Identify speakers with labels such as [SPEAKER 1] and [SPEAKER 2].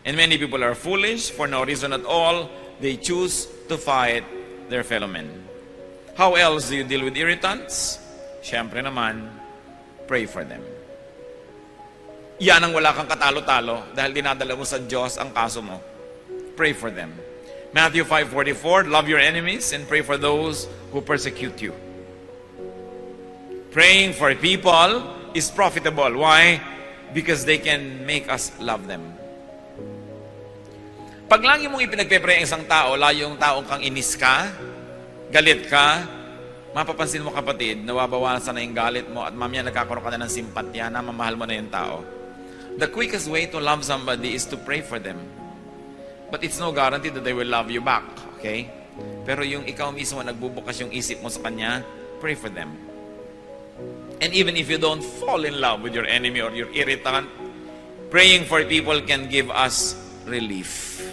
[SPEAKER 1] And many people are foolish for no reason at all. They choose to fight their fellow men. How else do you deal with irritants? Siyempre naman, pray for them. Yan ang wala kang katalo-talo dahil dinadala mo sa Diyos ang kaso mo. Pray for them. Matthew 5:44, love your enemies and pray for those who persecute you. Praying for people is profitable. Why? Because they can make us love them. Pag lagi mong ipinagpe-pray ang isang tao, layo yung taong kang inis ka, galit ka, mapapansin mo kapatid, nawabawasan na yung galit mo at mamaya nagkakaroon ka na ng simpatya na mamahal mo na yung tao. The quickest way to love somebody is to pray for them. But it's no guarantee that they will love you back. Okay? Pero yung ikaw mismo nagbubukas yung isip mo sa kanya, pray for them. And even if you don't fall in love with your enemy or your irritant, praying for people can give us relief.